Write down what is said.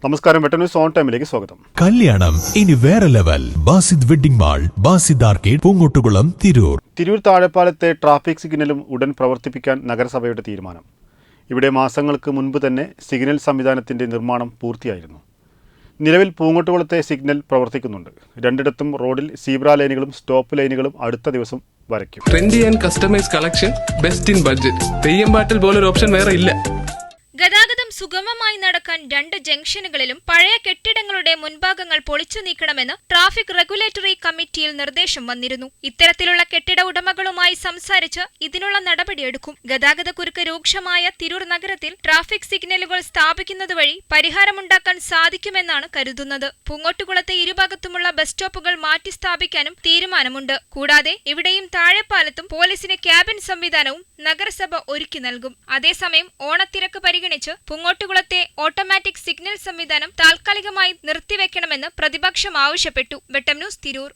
നമസ്കാരം, വെട്ടം news on ടൈമിലേക്ക് സ്വാഗതം. കല്യാണം ഇനി വേറെ level. Basid wedding mall, Basid arcade, Poonkottukulam, Tirur. Tirur താഴെപ്പാലത്തെ ട്രാഫിക് സിഗ്നലും ഉടൻ പ്രവർത്തിപ്പിക്കാൻ നഗരസഭയുടെ തീരുമാനം. ഇവിടെ മാസങ്ങൾക്ക് മുൻപ് തന്നെ സിഗ്നൽ സംവിധാനത്തിന്റെ നിർമ്മാണം പൂർത്തിയായിരുന്നു. നിലവിൽ പൂങ്കോട്ടുകുളത്തെ സിഗ്നൽ പ്രവർത്തിക്കുന്നുണ്ട്. രണ്ടിടത്തും റോഡിൽ സീബ്ര ലൈനുകളും സ്റ്റോപ്പ് ലൈനുകളും അടുത്ത ദിവസം വരയ്ക്കും. Trendy and customise collection, best in budget. Theyyam പാട്ടിൽ പോലൊരു ഓപ്ഷൻ വേറെ ഇല്ല. ഗതാഗതം സുഗമമായി നടക്കാൻ 2 ജംഗ്ഷനുകളിലും പഴയ കെട്ടിടങ്ങളുടെ മുൻഭാഗങ്ങൾ പൊളിച്ചു നീക്കണമെന്ന് ട്രാഫിക് റെഗുലേറ്ററി കമ്മിറ്റിയിൽ നിർദ്ദേശം വന്നിരുന്നു. ഇത്തരത്തിലുള്ള കെട്ടിട ഉടമകളുമായി സംസാരിച്ച് ഇതിനുള്ള നടപടിയെടുക്കും. ഗതാഗതക്കുരുക്ക് രൂക്ഷമായ തിരൂർ നഗരത്തിൽ ട്രാഫിക് സിഗ്നലുകൾ സ്ഥാപിക്കുന്നത് വഴി പരിഹാരമുണ്ടാക്കാൻ സാധിക്കുമെന്നാണ് കരുതുന്നത്. പൂങ്കോട്ടുകുളത്തെ ഇരുഭാഗത്തുമുള്ള ബസ് സ്റ്റോപ്പുകൾ മാറ്റി സ്ഥാപിക്കാനും തീരുമാനമുണ്ട്. കൂടാതെ ഇവിടെയും താഴെപ്പാലത്തും പോലീസിന് ക്യാബിൻ സംവിധാനവും നഗരസഭ ഒരുക്കി നൽകും. അതേസമയം ഓണത്തിരക്ക് പരിഗണിച്ച് പൂങ്കോട്ടുകുളത്തെ ഓട്ടോമാറ്റിക് സിഗ്നൽ സംവിധാനം താൽക്കാലികമായി നിർത്തിവെക്കണമെന്ന് പ്രതിപക്ഷം ആവശ്യപ്പെട്ടു. വെട്ടം ന്യൂസ്, തിരൂർ.